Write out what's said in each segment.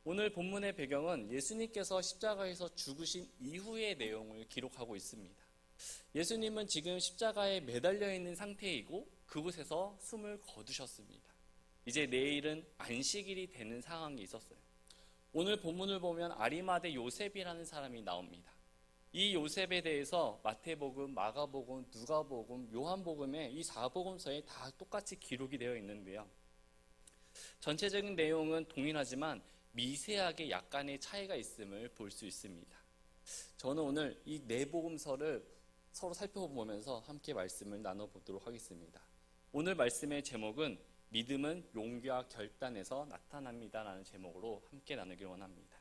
오늘 본문의 배경은 예수님께서 십자가에서 죽으신 이후의 내용을 기록하고 있습니다. 예수님은 지금 십자가에 매달려 있는 상태이고 그곳에서 숨을 거두셨습니다. 이제 내일은 안식일이 되는 상황이 있었어요. 오늘 본문을 보면 아리마대 요셉이라는 사람이 나옵니다. 이 요셉에 대해서 마태복음, 마가복음, 누가복음, 요한복음의 이 4복음서에 다 똑같이 기록이 되어 있는데요. 전체적인 내용은 동일하지만 미세하게 약간의 차이가 있음을 볼 수 있습니다. 저는 오늘 이 네 복음서를 서로 살펴보면서 함께 말씀을 나눠보도록 하겠습니다. 오늘 말씀의 제목은 믿음은 용기와 결단에서 나타납니다 라는 제목으로 함께 나누길 원합니다.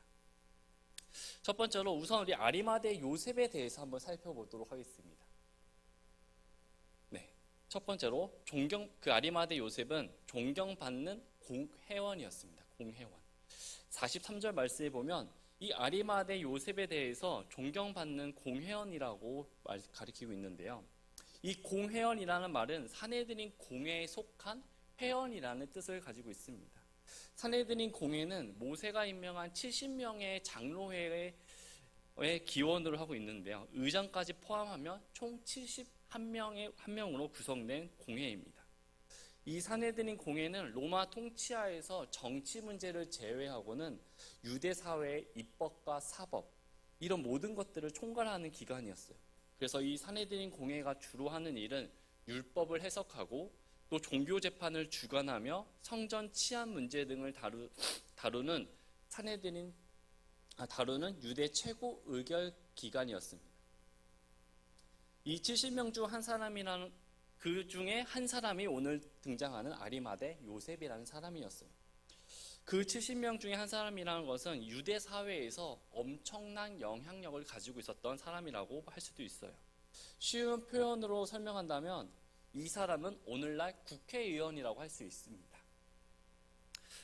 첫 번째로 우선 우리 아리마대 요셉에 대해서 한번 살펴보도록 하겠습니다. 첫 번째로 아리마대 요셉은 존경받는 공회원이었습니다. 공회원. 43절 말씀에 보면 이 아리마대 요셉에 대해서 존경받는 공회원이라고 가리키고 있는데요. 이 공회원이라는 말은 사내들인 공회에 속한 회원이라는 뜻을 가지고 있습니다. 사내들인 공회는 모세가 임명한 70명의 장로회의 기원으로 하고 있는데요. 의장까지 포함하면 총 71명으로 구성된 공회입니다. 이 사내들인 공회는 로마 통치하에서 정치 문제를 제외하고는 유대 사회의 입법과 사법 이런 모든 것들을 총괄하는 기관이었어요. 그래서 이 사내들인 공회가 주로 하는 일은 율법을 해석하고 또 종교 재판을 주관하며 성전 치안 문제 등을 다루는 유대 최고 의결 기관이었습니다. 이 70명 중 한 사람이라는 그 중에 한 사람이 오늘 등장하는 아리마대 요셉이라는 사람이었어요. 그 70명 중에 한 사람이라는 것은 유대 사회에서 엄청난 영향력을 가지고 있었던 사람이라고 할 수도 있어요. 쉬운 표현으로 설명한다면 이 사람은 오늘날 국회의원이라고 할 수 있습니다.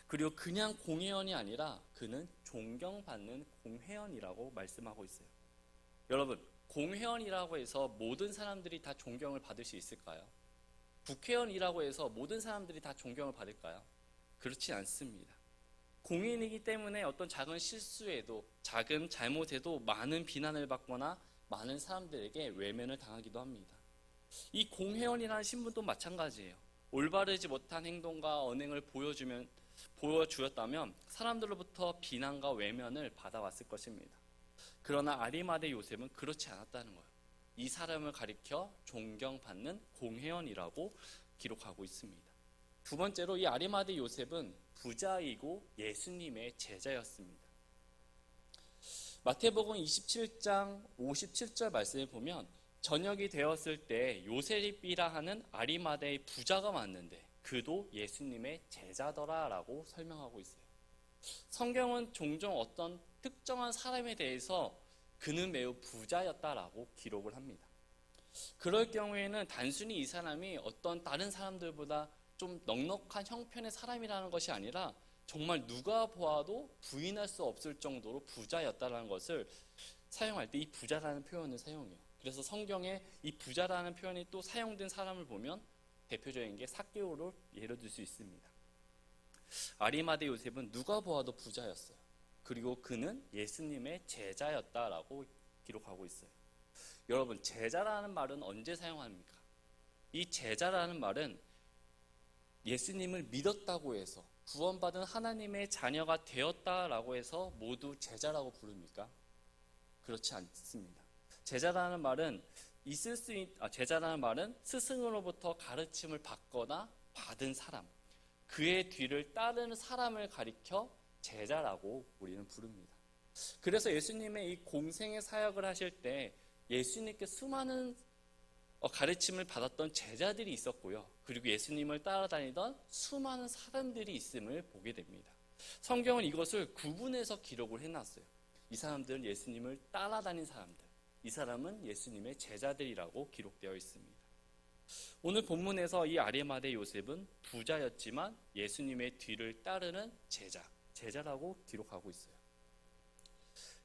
그리고 그냥 공회원이 아니라 그는 존경받는 공회원이라고 말씀하고 있어요. 여러분, 공회원이라고 해서 모든 사람들이 다 존경을 받을 수 있을까요? 국회의원이라고 해서 모든 사람들이 다 존경을 받을까요? 그렇지 않습니다. 공인이기 때문에 어떤 작은 실수에도 작은 잘못에도 많은 비난을 받거나 많은 사람들에게 외면을 당하기도 합니다. 이 공회원이라는 신분도 마찬가지예요. 올바르지 못한 행동과 언행을 보여주었다면 사람들로부터 비난과 외면을 받아왔을 것입니다. 그러나 아리마대 요셉은 그렇지 않았다는 거예요. 이 사람을 가리켜 존경받는 공회원이라고 기록하고 있습니다. 두 번째로 이 아리마대 요셉은 부자이고 예수님의 제자였습니다. 마태복음 27장 57절 말씀을 보면 저녁이 되었을 때 요셉이라 하는 아리마대의 부자가 왔는데 그도 예수님의 제자더라 라고 설명하고 있어요. 성경은 종종 어떤 특정한 사람에 대해서 그는 매우 부자였다라고 기록을 합니다. 그럴 경우에는 단순히 이 사람이 어떤 다른 사람들보다 좀 넉넉한 형편의 사람이라는 것이 아니라 정말 누가 보아도 부인할 수 없을 정도로 부자였다라는 것을 사용할 때 이 부자라는 표현을 사용해요. 그래서 성경에 이 부자라는 표현이 또 사용된 사람을 보면 대표적인 게 삭개오를 예로 들 수 있습니다. 아리마대 요셉은 누가 보아도 부자였어요. 그리고 그는 예수님의 제자였다라고 기록하고 있어요. 여러분, 제자라는 말은 언제 사용합니까? 이 제자라는 말은 예수님을 믿었다고 해서 구원받은 하나님의 자녀가 되었다라고 해서 모두 제자라고 부릅니까? 그렇지 않습니다. 제자라는 말은 스승으로부터 가르침을 받거나 받은 사람, 그의 뒤를 따르는 사람을 가리켜 제자라고 우리는 부릅니다. 그래서 예수님의 이 공생의 사역을 하실 때 예수님께 수많은 가르침을 받았던 제자들이 있었고요. 그리고 예수님을 따라다니던 수많은 사람들이 있음을 보게 됩니다. 성경은 이것을 구분해서 기록을 해놨어요. 이 사람들은 예수님을 따라다닌 사람들, 이 사람은 예수님의 제자들이라고 기록되어 있습니다. 오늘 본문에서 이 아리마대 요셉은 부자였지만 예수님의 뒤를 따르는 제자라고 기록하고 있어요.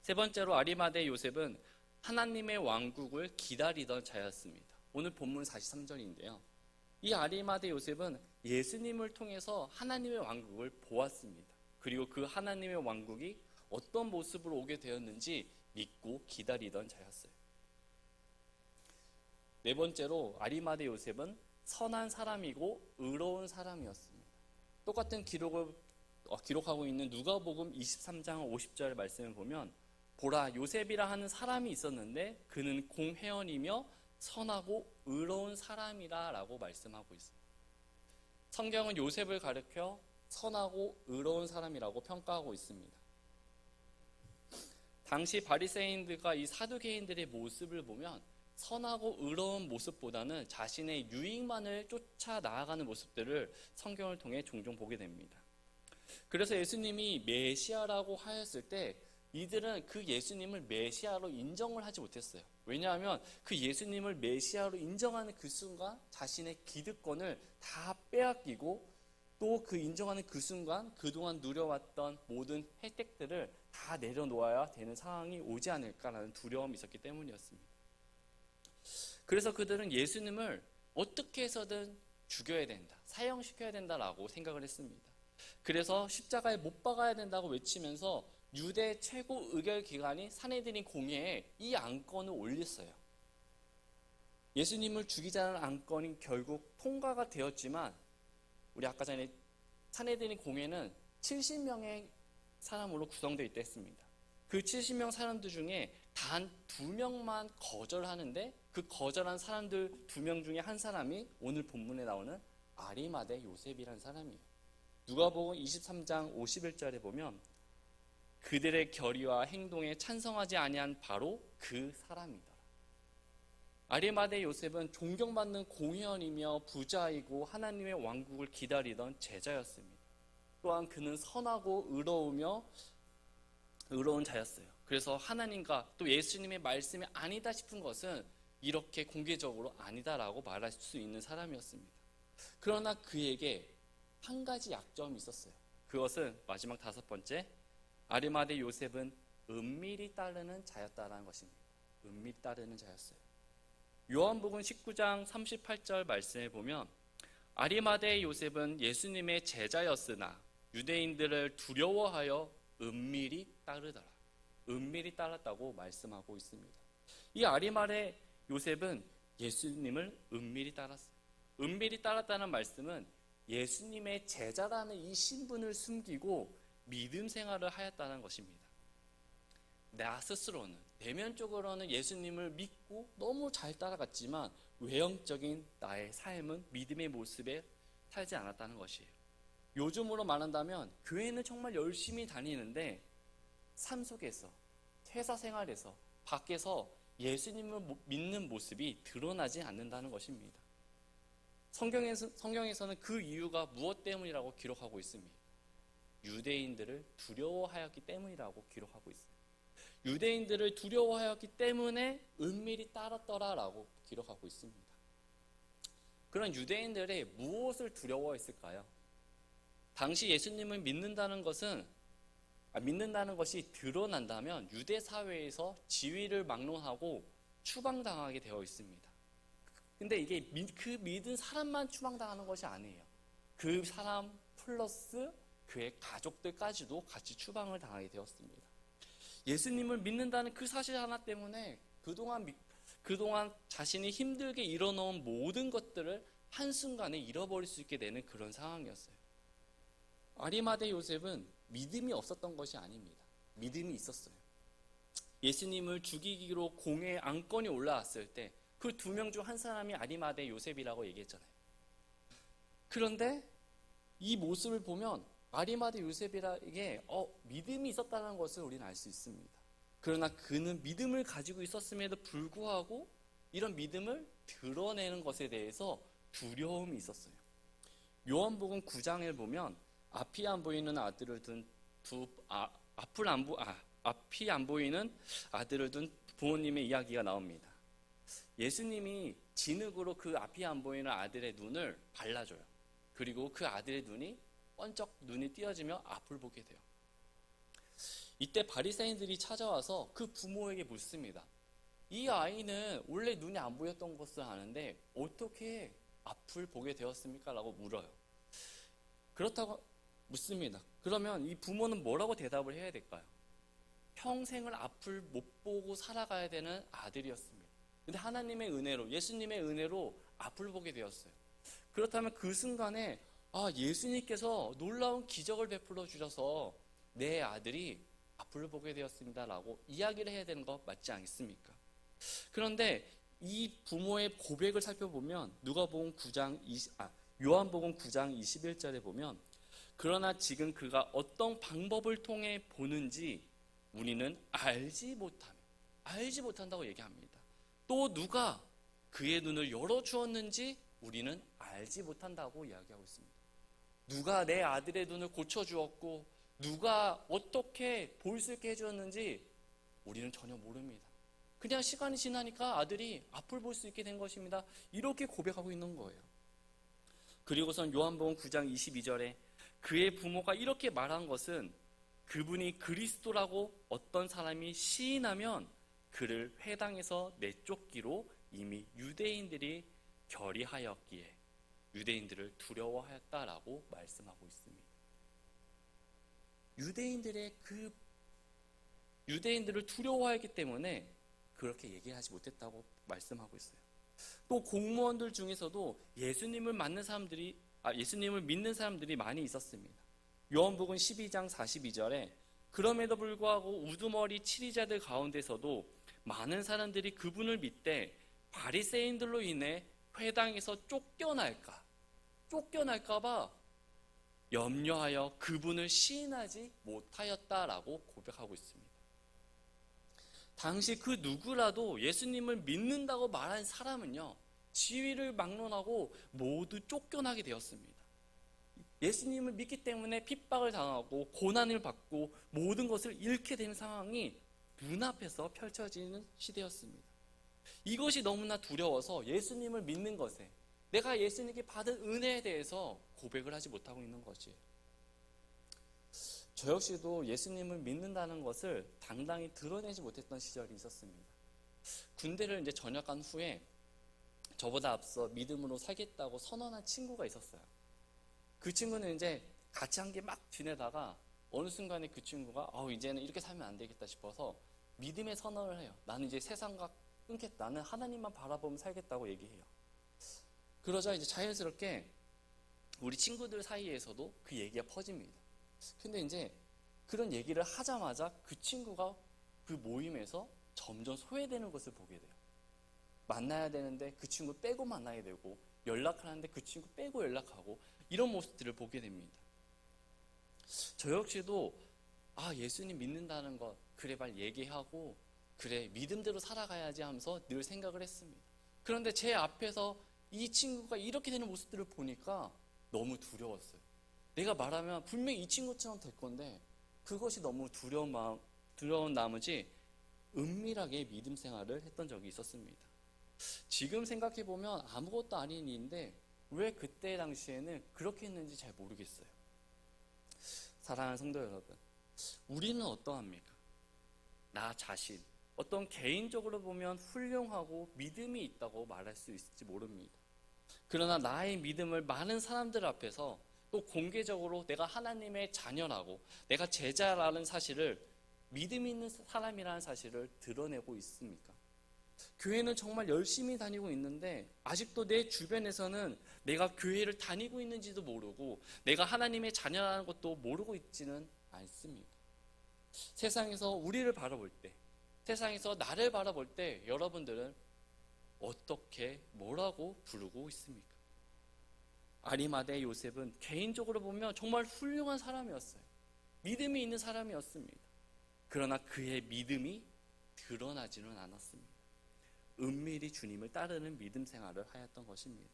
세 번째로 아리마대 요셉은 하나님의 왕국을 기다리던 자였습니다. 오늘 본문 43절인데요. 이 아리마대 요셉은 예수님을 통해서 하나님의 왕국을 보았습니다. 그리고 그 하나님의 왕국이 어떤 모습으로 오게 되었는지 믿고 기다리던 자였어요. 네 번째로 아리마대 요셉은 선한 사람이고 의로운 사람이었습니다. 똑같은 기록하고 있는 누가복음 23장 50절 말씀을 보면 보라 요셉이라 하는 사람이 있었는데 그는 공회원이며 선하고 의로운 사람이라 라고 말씀하고 있습니다. 성경은 요셉을 가리켜 선하고 의로운 사람이라고 평가하고 있습니다. 당시 바리새인들과 이 사두개인들의 모습을 보면 선하고 의로운 모습보다는 자신의 유익만을 쫓아 나아가는 모습들을 성경을 통해 종종 보게 됩니다. 그래서 예수님이 메시아라고 하였을 때 이들은 그 예수님을 메시아로 인정을 하지 못했어요. 왜냐하면 그 예수님을 메시아로 인정하는 그 순간 자신의 기득권을 다 빼앗기고 또 그 인정하는 그 순간 그동안 누려왔던 모든 혜택들을 다 내려놓아야 되는 상황이 오지 않을까라는 두려움이 있었기 때문이었습니다. 그래서 그들은 예수님을 어떻게 해서든 죽여야 된다, 사형시켜야 된다라고 생각을 했습니다. 그래서 십자가에 못 박아야 된다고 외치면서 유대 최고 의결기관인 산헤드린 공회에 이 안건을 올렸어요. 예수님을 죽이자는 안건이 결국 통과가 되었지만 우리 아까 전에 산헤드린 공회는 70명의 사람으로 구성되어 있다 했습니다. 그 70명 사람들 중에 단 2명만 거절하는데 그 거절한 사람들 2명 중에 한 사람이 오늘 본문에 나오는 아리마대 요셉이라는 사람이에요. 누가복음 23장 51절에 보면 그들의 결의와 행동에 찬성하지 아니한 바로 그 사람이더라. 아리마대 요셉은 존경받는 공회원이며 부자이고 하나님의 왕국을 기다리던 제자였습니다. 또한 그는 선하고 의로운 자였어요. 그래서 하나님과 또 예수님의 말씀이 아니다 싶은 것은 이렇게 공개적으로 아니다라고 말할 수 있는 사람이었습니다. 그러나 그에게 한 가지 약점이 있었어요. 그것은 마지막 5번째, 아리마대 요셉은 은밀히 따르는 자였다라는 것입니다. 은밀히 따르는 자였어요. 요한복음 19장 38절 말씀에 보면 아리마대 요셉은 예수님의 제자였으나 유대인들을 두려워하여 은밀히 따르더라. 은밀히 따랐다고 말씀하고 있습니다. 이 아리마대 요셉은 예수님을 은밀히 따랐어요. 은밀히 따랐다는 말씀은 예수님의 제자라는 이 신분을 숨기고 믿음 생활을 하였다는 것입니다. 나 스스로는 내면적으로는 예수님을 믿고 너무 잘 따라갔지만 외형적인 나의 삶은 믿음의 모습에 살지 않았다는 것이에요. 요즘으로 말한다면 교회는 정말 열심히 다니는데 삶 속에서, 회사 생활에서, 밖에서 예수님을 믿는 모습이 드러나지 않는다는 것입니다. 성경에서는 그 이유가 무엇 때문이라고 기록하고 있습니다. 유대인들을 두려워하였기 때문이라고 기록하고 있습니다. 유대인들을 두려워하였기 때문에 은밀히 따랐더라라고 기록하고 있습니다. 그런 유대인들이 무엇을 두려워했을까요? 당시 예수님을 믿는다는 것이 드러난다면 유대 사회에서 지위를 막론하고 추방당하게 되어 있습니다. 근데 이게 그 믿은 사람만 추방당하는 것이 아니에요. 그 사람 플러스 그의 가족들까지도 같이 추방을 당하게 되었습니다. 예수님을 믿는다는 그 사실 하나 때문에 그동안 자신이 힘들게 이뤄놓은 모든 것들을 한순간에 잃어버릴 수 있게 되는 그런 상황이었어요. 아리마대 요셉은 믿음이 없었던 것이 아닙니다. 믿음이 있었어요. 예수님을 죽이기로 공회에 안건이 올라왔을 때 그 2명 중 한 사람이 아리마대 요셉이라고 얘기했잖아요. 그런데 이 모습을 보면 아리마대 요셉에게 믿음이 있었다는 것을 우리는 알 수 있습니다. 그러나 그는 믿음을 가지고 있었음에도 불구하고 이런 믿음을 드러내는 것에 대해서 두려움이 있었어요. 요한복음 9장을 보면 앞이 안 보이는 아들을 둔 앞이 안 보이는 아들을 둔 부모님의 이야기가 나옵니다. 예수님이 진흙으로 그 앞이 안 보이는 아들의 눈을 발라줘요. 그리고 그 아들의 눈이 번쩍 눈이 띄어지며 앞을 보게 돼요. 이때 바리새인들이 찾아와서 그 부모에게 묻습니다. 이 아이는 원래 눈이 안 보였던 것을 아는데 어떻게 앞을 보게 되었습니까? 라고 물어요. 묻습니다. 그러면 이 부모는 뭐라고 대답을 해야 될까요? 평생을 앞을 못 보고 살아가야 되는 아들이었습니다. 근데 하나님의 은혜로, 예수님의 은혜로 앞을 보게 되었어요. 그렇다면 그 순간에 예수님께서 놀라운 기적을 베풀어 주셔서 내 아들이 앞을 보게 되었습니다라고 이야기를 해야 되는 거 맞지 않습니까? 그런데 이 부모의 고백을 살펴보면 요한복음 9장 21절에 보면 그러나 지금 그가 어떤 방법을 통해 보는지 우리는 알지 못한다고 얘기합니다. 또 누가 그의 눈을 열어주었는지 우리는 알지 못한다고 이야기하고 있습니다. 누가 내 아들의 눈을 고쳐주었고 누가 어떻게 볼 수 있게 해주었는지 우리는 전혀 모릅니다. 그냥 시간이 지나니까 아들이 앞을 볼 수 있게 된 것입니다. 이렇게 고백하고 있는 거예요. 그리고선 요한복음 9장 22절에 그의 부모가 이렇게 말한 것은 그분이 그리스도라고 어떤 사람이 시인하면 그를 회당에서 내쫓기로 이미 유대인들이 결의하였기에 유대인들을 두려워하였다라고 말씀하고 있습니다. 유대인들을 두려워하였기 때문에 그렇게 얘기하지 못했다고 말씀하고 있어요. 또 공무원들 중에서도 예수님을 믿는 사람들이 많이 있었습니다. 요한복음 12장 42절에 그럼에도 불구하고 우두머리 치리자들 가운데서도 많은 사람들이 그분을 믿되 바리새인들로 인해 회당에서 쫓겨날까봐 염려하여 그분을 시인하지 못하였다라고 고백하고 있습니다. 당시 그 누구라도 예수님을 믿는다고 말한 사람은요, 지위를 막론하고 모두 쫓겨나게 되었습니다. 예수님을 믿기 때문에 핍박을 당하고 고난을 받고 모든 것을 잃게 되는 상황이 눈앞에서 펼쳐지는 시대였습니다. 이것이 너무나 두려워서 예수님을 믿는 것에, 내가 예수님께 받은 은혜에 대해서 고백을 하지 못하고 있는 거지. 저 역시도 예수님을 믿는다는 것을 당당히 드러내지 못했던 시절이 있었습니다. 군대를 이제 전역한 후에 저보다 앞서 믿음으로 살겠다고 선언한 친구가 있었어요. 그 친구는 이제 같이 한 게 막 지내다가 어느 순간에 그 친구가 이제는 이렇게 살면 안 되겠다 싶어서 믿음의 선언을 해요. 나는 이제 세상과 끊겠다. 나는 하나님만 바라보면 살겠다고 얘기해요. 그러자 이제 자연스럽게 우리 친구들 사이에서도 그 얘기가 퍼집니다. 근데 이제 그런 얘기를 하자마자 그 친구가 그 모임에서 점점 소외되는 것을 보게 돼요. 만나야 되는데 그 친구 빼고 만나야 되고, 연락을 하는데 그 친구 빼고 연락하고, 이런 모습들을 보게 됩니다. 저 역시도 예수님 믿는다는 것, 그래 빨리 얘기하고 그래 믿음대로 살아가야지 하면서 늘 생각을 했습니다. 그런데 제 앞에서 이 친구가 이렇게 되는 모습들을 보니까 너무 두려웠어요. 내가 말하면 분명히 이 친구처럼 될 건데 그것이 너무 두려운 나머지 은밀하게 믿음 생활을 했던 적이 있었습니다. 지금 생각해보면 아무것도 아닌 일인데 왜 그때 당시에는 그렇게 했는지 잘 모르겠어요. 사랑하는 성도 여러분, 우리는 어떠합니까? 나 자신, 어떤 개인적으로 보면 훌륭하고 믿음이 있다고 말할 수 있을지 모릅니다. 그러나 나의 믿음을 많은 사람들 앞에서 또 공개적으로 내가 하나님의 자녀라고, 내가 제자라는 사실을, 믿음 있는 사람이라는 사실을 드러내고 있습니까? 교회는 정말 열심히 다니고 있는데 아직도 내 주변에서는 내가 교회를 다니고 있는지도 모르고 내가 하나님의 자녀라는 것도 모르고 있지는 않습니다. 세상에서 우리를 바라볼 때, 세상에서 나를 바라볼 때 여러분들은 뭐라고 부르고 있습니까? 아리마대 요셉은 개인적으로 보면 정말 훌륭한 사람이었어요. 믿음이 있는 사람이었습니다. 그러나 그의 믿음이 드러나지는 않았습니다. 은밀히 주님을 따르는 믿음 생활을 하였던 것입니다.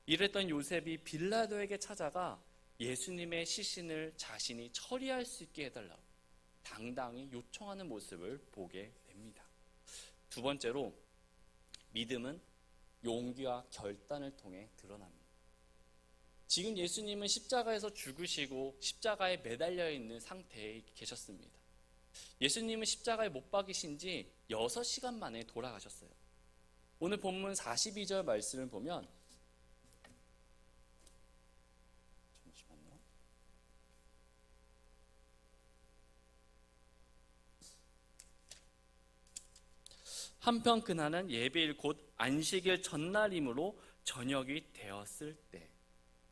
이랬던 요셉이 빌라도에게 찾아가 예수님의 시신을 자신이 처리할 수 있게 해달라고 당당히 요청하는 모습을 보게 됩니다. 두 번째로, 믿음은 용기와 결단을 통해 드러납니다. 지금 예수님은 십자가에서 죽으시고 십자가에 매달려 있는 상태에 계셨습니다. 예수님은 십자가에 못 박이신 지 6시간 만에 돌아가셨어요. 오늘 본문 42절 말씀을 보면, 잠시만요. 한편 그날은 예배일 곧 안식일 전날이므로 저녁이 되었을 때.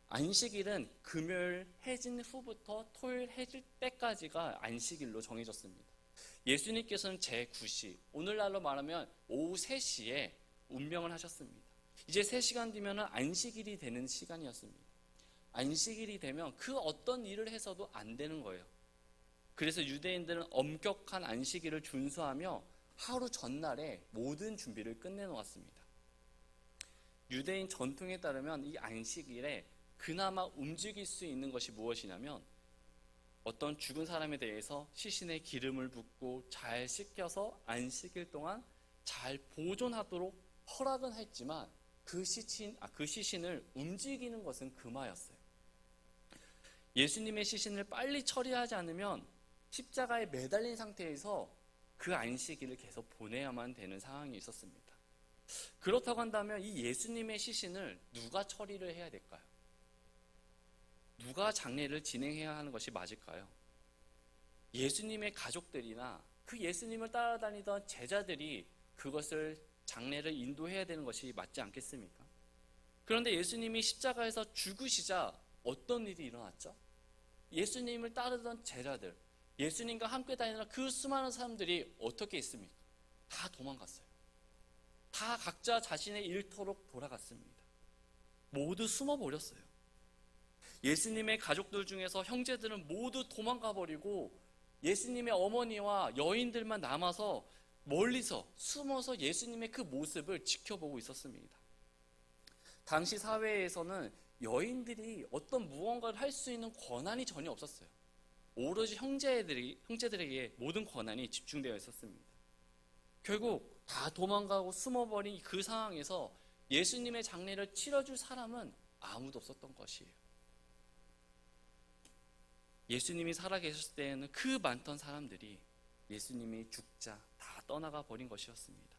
안식일은 금요일 해진 후부터 토요일 해질 때까지가 안식일로 정해졌습니다. 예수님께서는 제9시, 오늘날로 말하면 오후 3시에 운명을 하셨습니다. 이제 3시간 뒤면 안식일이 되는 시간이었습니다. 안식일이 되면 그 어떤 일을 해서도 안 되는 거예요. 그래서 유대인들은 엄격한 안식일을 준수하며 하루 전날에 모든 준비를 끝내놓았습니다. 유대인 전통에 따르면 이 안식일에 그나마 움직일 수 있는 것이 무엇이냐면 어떤 죽은 사람에 대해서 시신에 기름을 붓고 잘 씻겨서 안식일 동안 잘 보존하도록 허락은 했지만 그 시신을 움직이는 것은 금하였어요. 예수님의 시신을 빨리 처리하지 않으면 십자가에 매달린 상태에서 그 안식일을 계속 보내야만 되는 상황이 있었습니다. 그렇다고 한다면 이 예수님의 시신을 누가 처리를 해야 될까요? 누가 장례를 진행해야 하는 것이 맞을까요? 예수님의 가족들이나 그 예수님을 따라다니던 제자들이 그것을 장례를 인도해야 되는 것이 맞지 않겠습니까? 그런데 예수님이 십자가에서 죽으시자 어떤 일이 일어났죠? 예수님을 따르던 제자들, 예수님과 함께 다니는 그 수많은 사람들이 어떻게 했습니까? 다 도망갔어요. 다 각자 자신의 일터로 돌아갔습니다. 모두 숨어버렸어요. 예수님의 가족들 중에서 형제들은 모두 도망가 버리고 예수님의 어머니와 여인들만 남아서 멀리서 숨어서 예수님의 그 모습을 지켜보고 있었습니다. 당시 사회에서는 여인들이 어떤 무언가를 할 수 있는 권한이 전혀 없었어요. 오로지 형제들에게 모든 권한이 집중되어 있었습니다. 결국 다 도망가고 숨어버린 그 상황에서 예수님의 장례를 치러줄 사람은 아무도 없었던 것이에요. 예수님이 살아계셨을 때에는 그 많던 사람들이 예수님이 죽자 다 떠나가 버린 것이었습니다.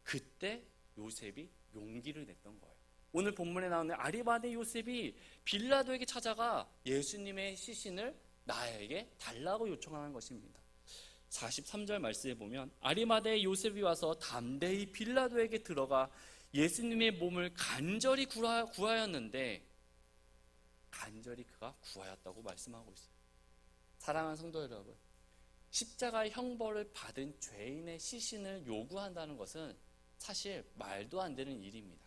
그때 요셉이 용기를 냈던 거예요. 오늘 본문에 나오는 아리마대 요셉이 빌라도에게 찾아가 예수님의 시신을 나에게 달라고 요청하는 것입니다. 43절 말씀에 보면 아리마대 요셉이 와서 담대히 빌라도에게 들어가 예수님의 몸을 간절히 구하였는데 간절히 그가 구하였다고 말씀하고 있어요. 사랑하는 성도 여러분, 십자가의 형벌을 받은 죄인의 시신을 요구한다는 것은 사실 말도 안 되는 일입니다.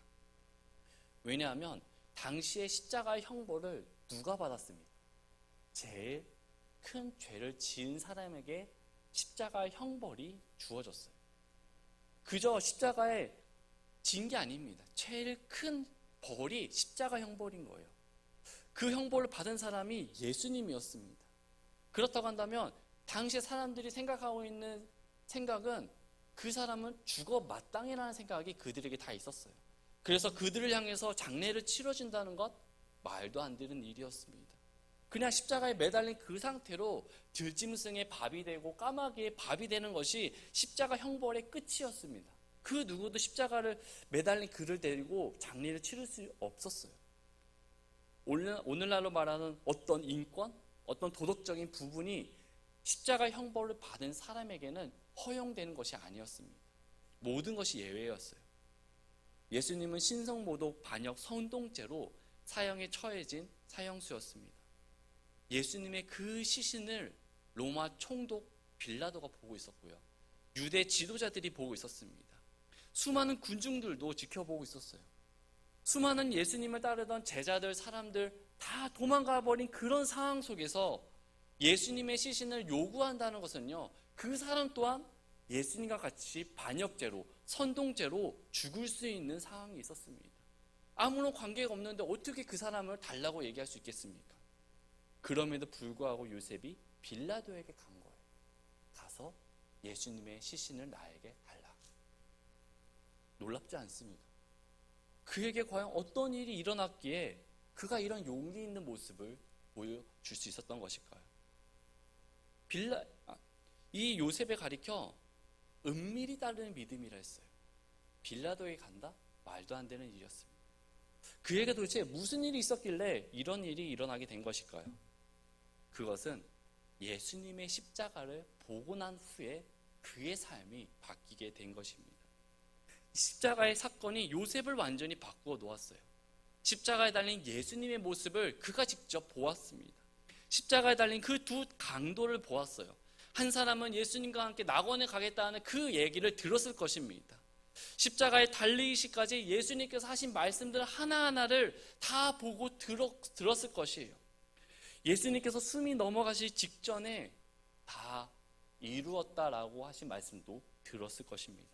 왜냐하면 당시의 십자가의 형벌을 누가 받았습니까? 제일 큰 죄를 지은 사람에게 십자가의 형벌이 주어졌어요. 그저 십자가에 진 게 아닙니다. 제일 큰 벌이 십자가 형벌인 거예요. 그 형벌을 받은 사람이 예수님이었습니다. 그렇다고 한다면 당시 사람들이 생각하고 있는 생각은 그 사람은 죽어 마땅이라는 생각이 그들에게 다 있었어요. 그래서 그들을 향해서 장례를 치러진다는 것 말도 안 되는 일이었습니다. 그냥 십자가에 매달린 그 상태로 들짐승의 밥이 되고 까마귀의 밥이 되는 것이 십자가 형벌의 끝이었습니다. 그 누구도 십자가를 매달린 그를 데리고 장례를 치를 수 없었어요. 오늘날로 말하는 어떤 인권, 어떤 도덕적인 부분이 십자가 형벌을 받은 사람에게는 허용되는 것이 아니었습니다. 모든 것이 예외였어요. 예수님은 신성모독 반역 선동죄로 사형에 처해진 사형수였습니다. 예수님의 그 시신을 로마 총독 빌라도가 보고 있었고요. 유대 지도자들이 보고 있었습니다. 수많은 군중들도 지켜보고 있었어요. 수많은 예수님을 따르던 제자들, 사람들 다 도망가 버린 그런 상황 속에서 예수님의 시신을 요구한다는 것은요, 그 사람 또한 예수님과 같이 반역죄로, 선동죄로 죽을 수 있는 상황이 있었습니다. 아무런 관계가 없는데 어떻게 그 사람을 달라고 얘기할 수 있겠습니까? 그럼에도 불구하고 요셉이 빌라도에게 간 거예요. 가서 예수님의 시신을 나에게 달라. 놀랍지 않습니까? 그에게 과연 어떤 일이 일어났기에 그가 이런 용기 있는 모습을 보여줄 수 있었던 것일까요? 이 요셉에 가리켜 은밀히 따르는 믿음이라 했어요. 빌라도에 간다? 말도 안 되는 일이었습니다. 그에게 도대체 무슨 일이 있었길래 이런 일이 일어나게 된 것일까요? 그것은 예수님의 십자가를 보고 난 후에 그의 삶이 바뀌게 된 것입니다. 십자가의 사건이 요셉을 완전히 바꾸어 놓았어요. 십자가에 달린 예수님의 모습을 그가 직접 보았습니다. 십자가에 달린 그 두 강도를 보았어요. 한 사람은 예수님과 함께 낙원에 가겠다는 그 얘기를 들었을 것입니다. 십자가에 달리시기까지 예수님께서 하신 말씀들 하나하나를 다 보고 들었을 것이에요. 예수님께서 숨이 넘어가시기 직전에 다 이루었다라고 하신 말씀도 들었을 것입니다.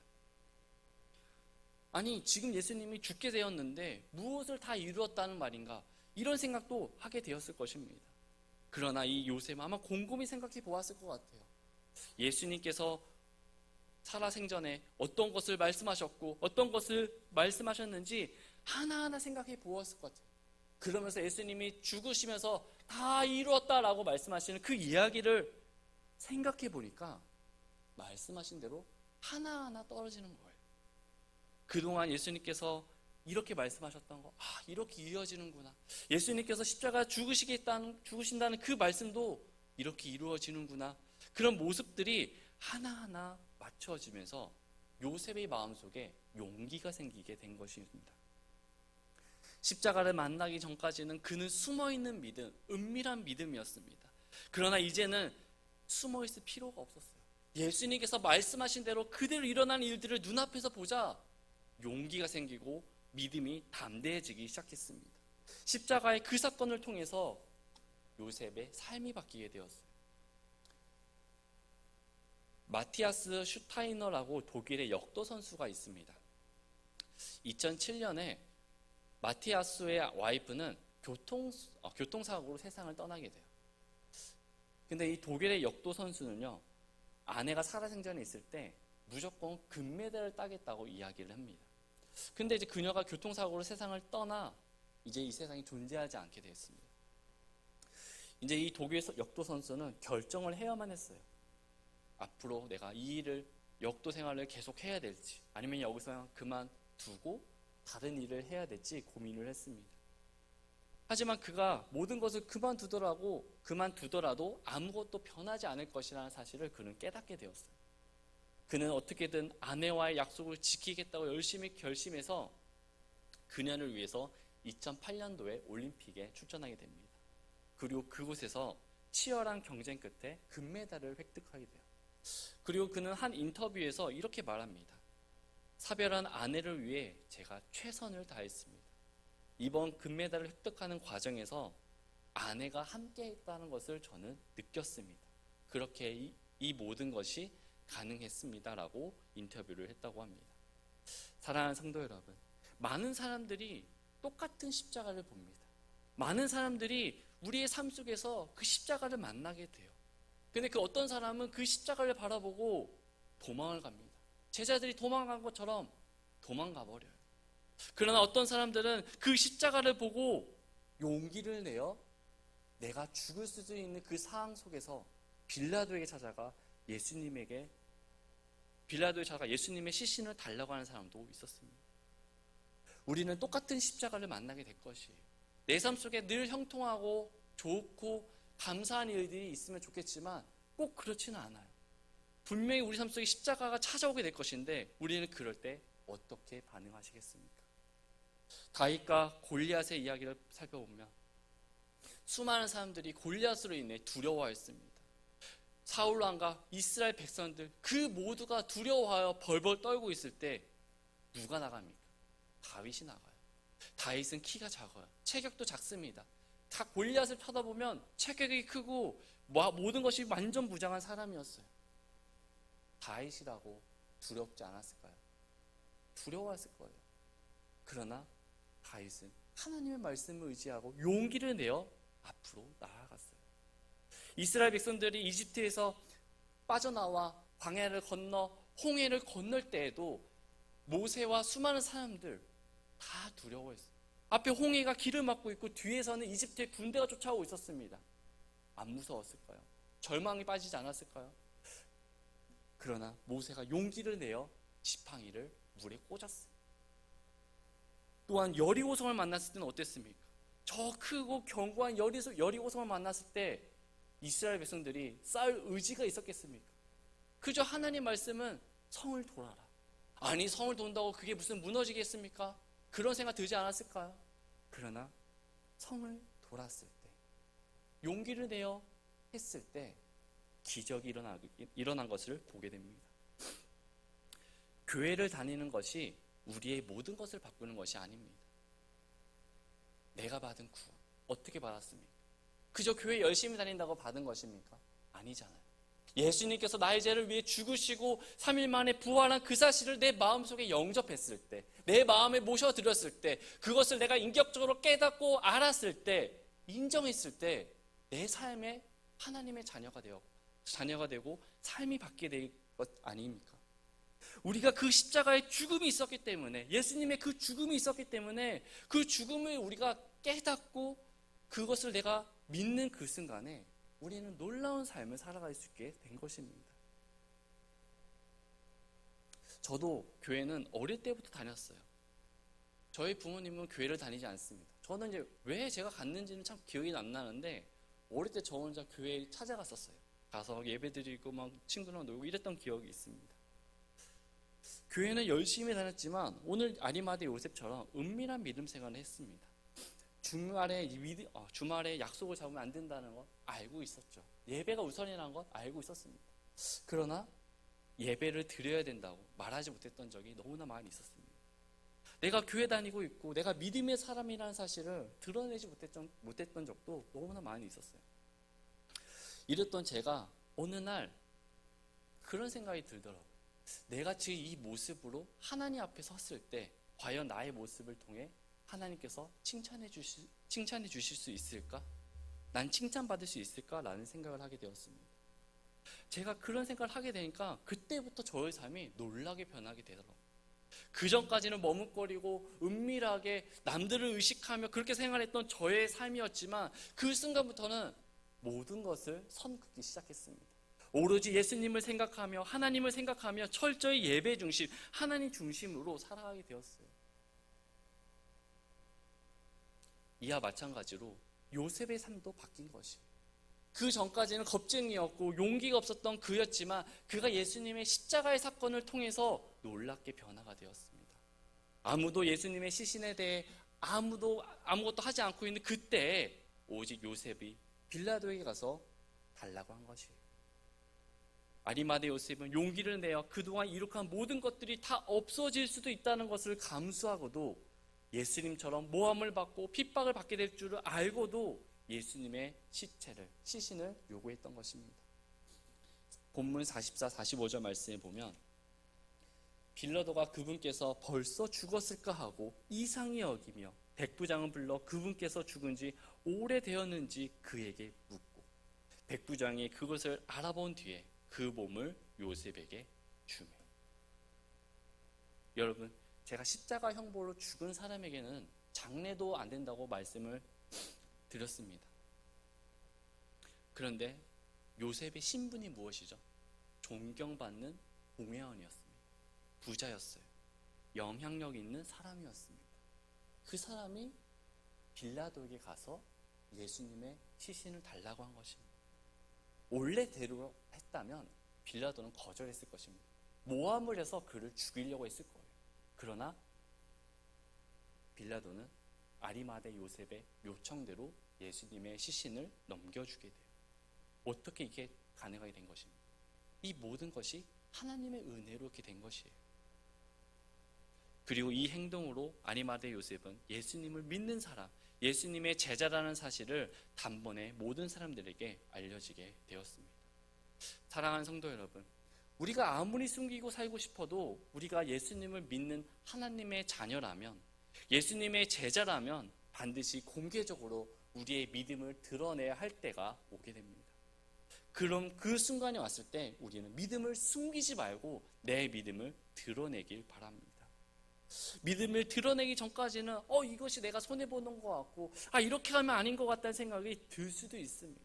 아니, 지금 예수님이 죽게 되었는데 무엇을 다 이루었다는 말인가? 이런 생각도 하게 되었을 것입니다. 그러나 이 요셉은 아마 곰곰이 생각해 보았을 것 같아요. 예수님께서 살아생전에 어떤 것을 말씀하셨고 어떤 것을 말씀하셨는지 하나하나 생각해 보았을 것 같아요. 그러면서 예수님이 죽으시면서 다 이루었다라고 말씀하시는 그 이야기를 생각해 보니까 말씀하신 대로 하나하나 떨어지는 거예요. 그동안 예수님께서 이렇게 말씀하셨던 거, 이렇게 이루어지는구나. 예수님께서 십자가 죽으신다는 그 말씀도 이렇게 이루어지는구나. 그런 모습들이 하나하나 맞춰지면서 요셉의 마음속에 용기가 생기게 된 것입니다. 십자가를 만나기 전까지는 그는 숨어있는 믿음, 은밀한 믿음이었습니다. 그러나 이제는 숨어있을 필요가 없었어요. 예수님께서 말씀하신 대로 그대로 일어난 일들을 눈앞에서 보자 용기가 생기고 믿음이 담대해지기 시작했습니다. 십자가의 그 사건을 통해서 요셉의 삶이 바뀌게 되었어요. 마티아스 슈타이너라고 독일의 역도 선수가 있습니다. 2007년에 마티아스의 와이프는 교통사고로 세상을 떠나게 돼요. 근데 이 독일의 역도 선수는요, 아내가 살아생전에 있을 때 무조건 금메달을 따겠다고 이야기를 합니다. 근데 이제 그녀가 교통사고로 세상을 떠나 이제 이 세상이 존재하지 않게 되었습니다. 이제 이 독일 역도 선수는 결정을 해야만 했어요. 앞으로 내가 이 일을, 역도 생활을 계속 해야 될지, 아니면 여기서 그만두고 다른 일을 해야 될지 고민을 했습니다. 하지만 그가 모든 것을 그만두더라도 아무것도 변하지 않을 것이라는 사실을 그는 깨닫게 되었어요. 그는 어떻게든 아내와의 약속을 지키겠다고 열심히 결심해서 그녀를 위해서 2008년도에 올림픽에 출전하게 됩니다. 그리고 그곳에서 치열한 경쟁 끝에 금메달을 획득하게 돼요. 그리고 그는 한 인터뷰에서 이렇게 말합니다. 사별한 아내를 위해 제가 최선을 다했습니다. 이번 금메달을 획득하는 과정에서 아내가 함께했다는 것을 저는 느꼈습니다. 그렇게 이 모든 것이 가능했습니다라고 인터뷰를 했다고 합니다. 사랑하는 성도 여러분, 많은 사람들이 똑같은 십자가를 봅니다. 많은 사람들이 우리의 삶 속에서 그 십자가를 만나게 돼요. 근데 그 어떤 사람은 그 십자가를 바라보고 도망을 갑니다. 제자들이 도망간 것처럼 도망가 버려요. 그러나 어떤 사람들은 그 십자가를 보고 용기를 내어 내가 죽을 수도 있는 그 상황 속에서 빌라도에게 찾아가 예수님의 시신을 달라고 하는 사람도 있었습니다. 우리는 똑같은 십자가를 만나게 될 것이에요. 내 삶 속에 늘 형통하고 좋고 감사한 일들이 있으면 좋겠지만 꼭 그렇지는 않아요. 분명히 우리 삶 속에 십자가가 찾아오게 될 것인데 우리는 그럴 때 어떻게 반응하시겠습니까? 다윗과 골리앗의 이야기를 살펴보면 수많은 사람들이 골리앗으로 인해 두려워했습니다. 사울 왕과 이스라엘 백성들 그 모두가 두려워하여 벌벌 떨고 있을 때 누가 나갑니까? 다윗이 나가요. 다윗은 키가 작아요. 체격도 작습니다. 다 골리앗을 쳐다보면 체격이 크고 모든 것이 완전 무장한 사람이었어요. 다윗이라고 두렵지 않았을까요? 두려워했을 거예요. 그러나 다윗은 하나님의 말씀을 의지하고 용기를 내어 앞으로 나아갔어요. 이스라엘 백성들이 이집트에서 빠져나와 광야를 건너 홍해를 건널 때에도 모세와 수많은 사람들 다 두려워했어요. 앞에 홍해가 길을 막고 있고 뒤에서는 이집트의 군대가 쫓아오고 있었습니다. 안 무서웠을까요? 절망에 빠지지 않았을까요? 그러나 모세가 용기를 내어 지팡이를 물에 꽂았어요. 또한 여리고성을 만났을 때는 어땠습니까? 저 크고 견고한 여리고성을 만났을 때 이스라엘 백성들이 싸울 의지가 있었겠습니까? 그저 하나님 말씀은 성을 돌아라. 아니, 성을 돈다고 그게 무슨 무너지겠습니까? 그런 생각 들지 않았을까요? 그러나 성을 돌았을 때, 용기를 내어 했을 때 기적이 일어난 것을 보게 됩니다. 교회를 다니는 것이 우리의 모든 것을 바꾸는 것이 아닙니다. 내가 받은 구원 어떻게 받았습니까? 그저 교회 열심히 다닌다고 받은 것입니까? 아니잖아요. 예수님께서 나의 죄를 위해 죽으시고 3일 만에 부활한 그 사실을 내 마음속에 영접했을 때, 내 마음에 모셔드렸을 때, 그것을 내가 인격적으로 깨닫고 알았을 때, 인정했을 때 내 삶에 하나님의 자녀가 되고 삶이 바뀌게 될 것 아닙니까? 우리가 그 십자가의 죽음이 있었기 때문에, 예수님의 그 죽음이 있었기 때문에 그 죽음을 우리가 깨닫고 그것을 내가 믿는 그 순간에 우리는 놀라운 삶을 살아갈 수 있게 된 것입니다. 저도 교회는 어릴 때부터 다녔어요. 저희 부모님은 교회를 다니지 않습니다. 저는 이제 왜 제가 갔는지는 참 기억이 안 나는데, 어릴 때 저 혼자 교회에 찾아갔었어요. 가서 예배드리고 막 친구랑 놀고 이랬던 기억이 있습니다. 교회는 열심히 다녔지만 오늘 아리마대 요셉처럼 은밀한 믿음 생활을 했습니다. 주말에 약속을 잡으면 안 된다는 거 알고 있었죠. 예배가 우선이라는 건 알고 있었습니다. 그러나 예배를 드려야 된다고 말하지 못했던 적이 너무나 많이 있었습니다. 내가 교회 다니고 있고 내가 믿음의 사람이라는 사실을 드러내지 못했던 적도 너무나 많이 있었어요. 이랬던 제가 어느 날 그런 생각이 들더라고요. 내가 지금 이 모습으로 하나님 앞에 섰을 때 과연 나의 모습을 통해 하나님께서 칭찬해 주실 수 있을까? 난 칭찬받을 수 있을까? 라는 생각을 하게 되었습니다. 제가 그런 생각을 하게 되니까 그때부터 저의 삶이 놀라게 변하게 되더라고요. 그 전까지는 머뭇거리고 은밀하게 남들을 의식하며 그렇게 생활했던 저의 삶이었지만 그 순간부터는 모든 것을 선긋기 시작했습니다. 오로지 예수님을 생각하며 하나님을 생각하며 철저히 예배 중심, 하나님 중심으로 살아가게 되었어요. 이와 마찬가지로 요셉의 삶도 바뀐 것이에요. 그 전까지는 겁쟁이였고 용기가 없었던 그였지만 그가 예수님의 십자가의 사건을 통해서 놀랍게 변화가 되었습니다. 아무도 예수님의 시신에 대해 아무것도 하지 않고 있는 그때 오직 요셉이 빌라도에게 가서 달라고 한 것이에요. 아리마대 요셉은 용기를 내어 그동안 이룩한 모든 것들이 다 없어질 수도 있다는 것을 감수하고도 예수님처럼 모함을 받고 핍박을 받게 될 줄을 알고도 예수님의 시신을 요구했던 것입니다. 본문 44, 45절 말씀에 보면 빌라도가 그분께서 벌써 죽었을까 하고 이상히 여기며 백부장을 불러 그분께서 죽은 지 오래되었는지 그에게 묻고 백부장이 그것을 알아본 뒤에 그 몸을 요셉에게 주매. 여러분, 제가 십자가 형벌로 죽은 사람에게는 장례도 안 된다고 말씀을 드렸습니다. 그런데 요셉의 신분이 무엇이죠? 존경받는 공회원이었습니다. 부자였어요. 영향력 있는 사람이었습니다. 그 사람이 빌라도에게 가서 예수님의 시신을 달라고 한 것입니다. 원래대로 했다면 빌라도는 거절했을 것입니다. 모함을 해서 그를 죽이려고 했을 거예요. 그러나 빌라도는 아리마대 요셉의 요청대로 예수님의 시신을 넘겨주게 돼요. 어떻게 이게 가능하게 된 것입니까? 이 모든 것이 하나님의 은혜로 이렇게 된 것이에요. 그리고 이 행동으로 아리마대 요셉은 예수님을 믿는 사람, 예수님의 제자라는 사실을 단번에 모든 사람들에게 알려지게 되었습니다. 사랑하는 성도 여러분, 우리가 아무리 숨기고 살고 싶어도 우리가 예수님을 믿는 하나님의 자녀라면, 예수님의 제자라면 반드시 공개적으로 우리의 믿음을 드러내야 할 때가 오게 됩니다. 그럼 그 순간이 왔을 때 우리는 믿음을 숨기지 말고 내 믿음을 드러내길 바랍니다. 믿음을 드러내기 전까지는 이것이 내가 손해보는 것 같고 이렇게 하면 아닌 것 같다는 생각이 들 수도 있습니다.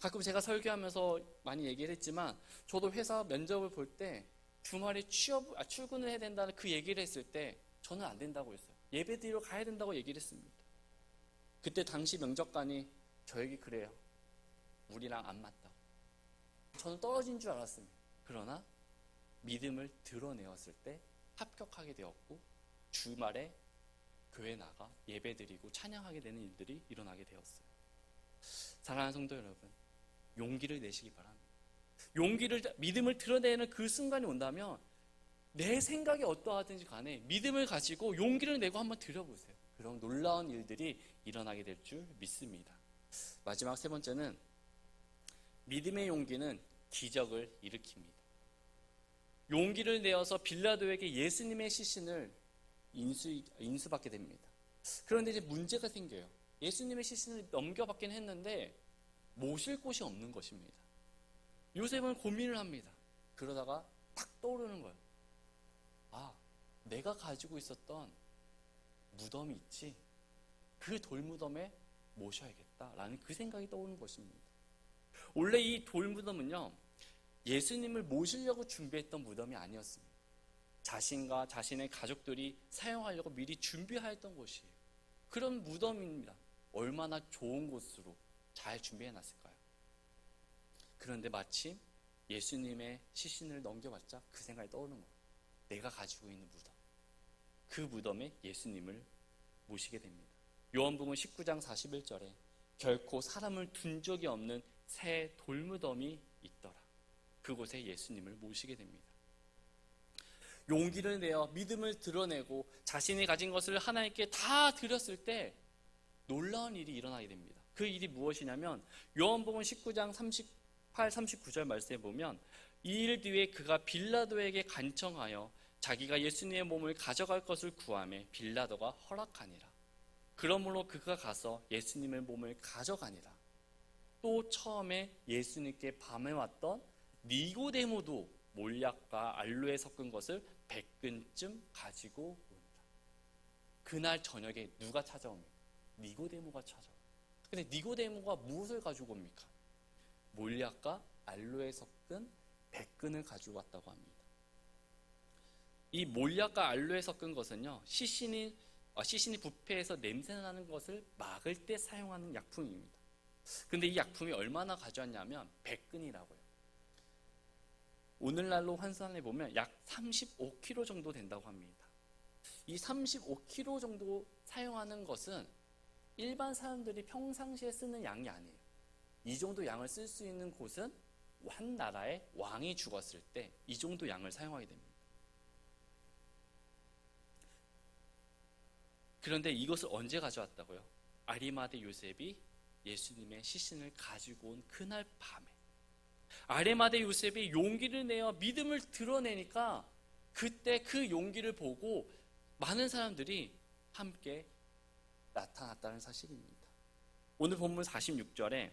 가끔 제가 설교하면서 많이 얘기를 했지만 저도 회사 면접을 볼 때 주말에 출근을 해야 된다는 그 얘기를 했을 때 저는 안 된다고 했어요. 예배드리러 가야 된다고 얘기를 했습니다. 그때 당시 면접관이 저에게 그래요. 우리랑 안 맞다. 저는 떨어진 줄 알았습니다. 그러나 믿음을 드러내었을 때 합격하게 되었고, 주말에 교회 나가 예배드리고 찬양하게 되는 일들이 일어나게 되었어요. 사랑하는 성도 여러분, 용기를 내시기 바랍니다. 믿음을 드러내는 그 순간이 온다면 내 생각이 어떠하든지 간에 믿음을 가지고 용기를 내고 한번 드려보세요. 그럼 놀라운 일들이 일어나게 될 줄 믿습니다. 마지막 세 번째는, 믿음의 용기는 기적을 일으킵니다. 용기를 내어서 빌라도에게 예수님의 시신을 인수받게 됩니다. 그런데 이제 문제가 생겨요. 예수님의 시신을 넘겨받긴 했는데 모실 곳이 없는 것입니다. 요셉은 고민을 합니다. 그러다가 딱 떠오르는 거예요. 내가 가지고 있었던 무덤이 있지, 그 돌무덤에 모셔야겠다라는 그 생각이 떠오르는 것입니다. 원래 이 돌무덤은요, 예수님을 모시려고 준비했던 무덤이 아니었습니다. 자신과 자신의 가족들이 사용하려고 미리 준비하였던 곳이에요. 그런 무덤입니다. 얼마나 좋은 곳으로 잘 준비해놨을까요? 그런데 마침 예수님의 시신을 넘겨받자 그 생각이 떠오르는 거예요. 내가 가지고 있는 무덤, 그 무덤에 예수님을 모시게 됩니다. 요한복음 19장 41절에 결코 사람을 둔 적이 없는 새 돌무덤이 있더라. 그곳에 예수님을 모시게 됩니다. 용기를 내어 믿음을 드러내고 자신이 가진 것을 하나님께 다 드렸을 때 놀라운 일이 일어나게 됩니다. 그 일이 무엇이냐면, 요한복음 19장 38, 39절 말씀에 보면, 이 일 뒤에 그가 빌라도에게 간청하여 자기가 예수님의 몸을 가져갈 것을 구하매 빌라도가 허락하니라. 그러므로 그가 가서 예수님의 몸을 가져가니라. 또 처음에 예수님께 밤에 왔던 니고데모도 몰약과 알로에 섞은 것을 100근쯤 가지고 온다. 그날 저녁에 누가 찾아옵니까? 니고데모가 찾아와요. 근데 니고데모가 무엇을 가지고 옵니까? 몰약과 알로에 섞은 100근을 가지고 왔다고 합니다. 이 몰약과 알로에 섞은 것은요, 시신이 부패해서 냄새나는 것을 막을 때 사용하는 약품입니다. 근데 이 약품이 얼마나 가져왔냐면 100근이라고요. 오늘날로 환산해 보면 약 35kg 정도 된다고 합니다. 이 35kg 정도 사용하는 것은 일반 사람들이 평상시에 쓰는 양이 아니에요. 이 정도 양을 쓸 수 있는 곳은 한 나라의 왕이 죽었을 때 이 정도 양을 사용하게 됩니다. 그런데 이것을 언제 가져왔다고요? 아리마대 요셉이 예수님의 시신을 가지고 온 그날 밤에, 아리마대 요셉이 용기를 내어 믿음을 드러내니까 그때 그 용기를 보고 많은 사람들이 함께 나타났다는 사실입니다. 오늘 본문 46절에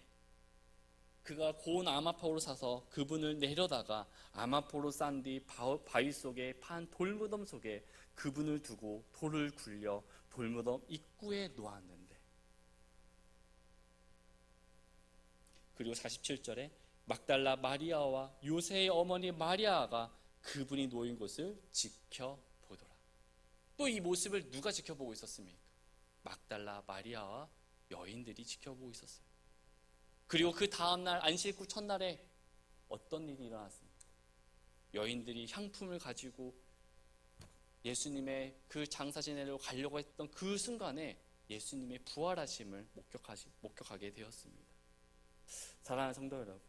그가 고운 아마포로 사서 그분을 내려다가 아마포로 싼 뒤 바위 속에 판 돌무덤 속에 그분을 두고 돌을 굴려 돌무덤 입구에 놓았는데, 그리고 47절에 막달라 마리아와 요새의 어머니 마리아가 그분이 놓인 곳을 지켜보더라. 또 이 모습을 누가 지켜보고 있었습니까? 막달라 마리아와 여인들이 지켜보고 있었어요. 그리고 그 다음날 안식구 첫날에 어떤 일이 일어났습니까? 여인들이 향품을 가지고 예수님의 그 장사 지내러 가려고 했던 그 순간에 예수님의 부활하심을 목격하게 되었습니다. 사랑하는 성도 여러분,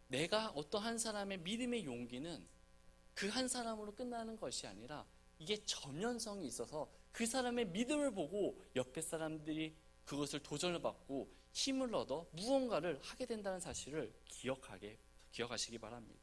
내가 어떤 한 사람의 믿음의 용기는 그 한 사람으로 끝나는 것이 아니라 이게 전면성이 있어서 그 사람의 믿음을 보고 옆에 사람들이 그것을 도전을 받고 힘을 얻어 무언가를 하게 된다는 사실을 기억하시기 바랍니다.